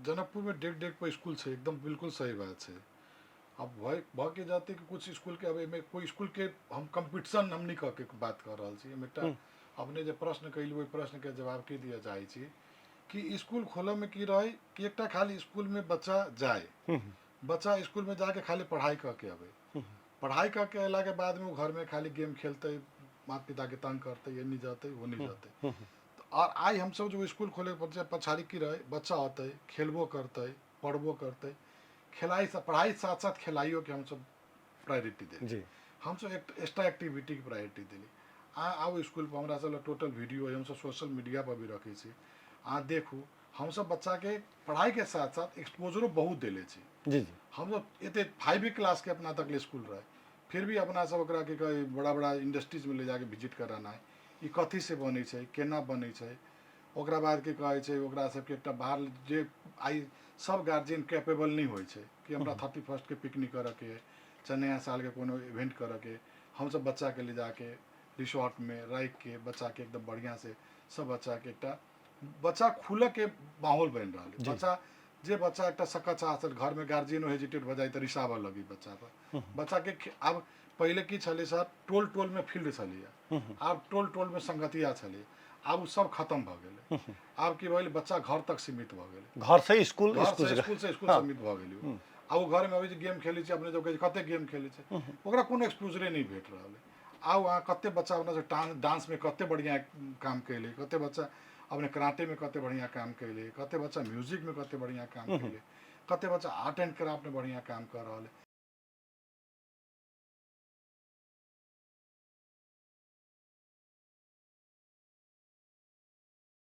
जनकपुर में डेढ़ डेढ़ पर स्कूल है, एकदम बिल्कुल सही बात है। अब भऽ के जाते कि कुछ स्कूल के अब एहिमे कोई स्कूल के हम कंपटीशन हम नहीं कह के बात कर रहा छी। एहिमे एकटा अपने जो प्रश्न कैली ओहि प्रश्न के जवाब के दिया चाहे छी कि स्कूल खोलऽ में की रहे कि एकटा खाली स्कूल में बच्चा जाए, बच्चा स्कूल में जाके खाली पढ़ाई करके अबे, पढ़ाई करके अला के बाद में वो घर में खाली गेम खेलते, माता पिता के तंग करते, ये नहीं जाते वो नहीं जाते। और आई हम सब जो स्कूल खोले पछाड़ी की रहे बच्चा आते खेलबो करते पढ़बो करते, खिलाई से पढ़ाई साथ साथ खिलाइयो के हम सब प्रायोरिटी दिली, हम सब एक्स्ट्रा एक्टिविटी की प्रायोरिटी दिली। आओ स्कूल पर हमारा सब टोटल वीडियो हम सब सोशल मीडिया पर भी रखे छी। देखू हम सब बच्चा के पढ़ाई के साथ साथ एक्सपोजरो बहुत दिले छी। जी हम सब एते 5वीं क्लास के अपना तक स्कूल रहे, फिर भी अपना सब ओकरा के बड़ा बड़ा इंडस्ट्रीज में ले जाके विजिट कराना है, ई कथी से बनै छै, केना बनै छै, ओकरा बाद के कहै छै ओकरा सबके एकटा बाहर जे आई सब गार्जियन कैपेबल नहीं होइ छै कि हमरा 31st के पिकनिक करे के चाहे नया साल के कोनो इवेंट करे के, हम सब बच्चा के ले जाके रिसोर्ट में रख के बच्चा के एकदम बढ़िया से सब बच्चा के एकटा बच्चा खुले के माहौल बन रहा है। बच्चा जे बच्चा एक सकचा घर में गार्जियनो हेजिटेट भ जाए तो रिसाबऽ लगी बच्चा पर, बच्चा के अब पहले की छले सर टोल टोल में फील्ड छलिए, अब टोल टोल में संगतिया छलिए, अब उ सब खत्म भ गेलै। अब की भइल बच्चा घर तक सीमित भ गेलै, घर से स्कूल स्कूल से स्कूल सीमित भ गेलै। अब वो घर में अभी गेम खेले अपने जो कते गेम खेले ओकरा कोनो एक्सपोजरे नहीं भेट रहा है। आउ अहाँ कते बच्चा अपना डांस में कते बढ़िया काम कैले, कते बच्चा अपने कराटे में कते बढ़िया काम कैले, कते बच्चा म्यूजिक में कते बढ़िया काम कैले, कते बच्चा आर्ट एंड क्राफ्ट में बढ़िया काम कर रहा है।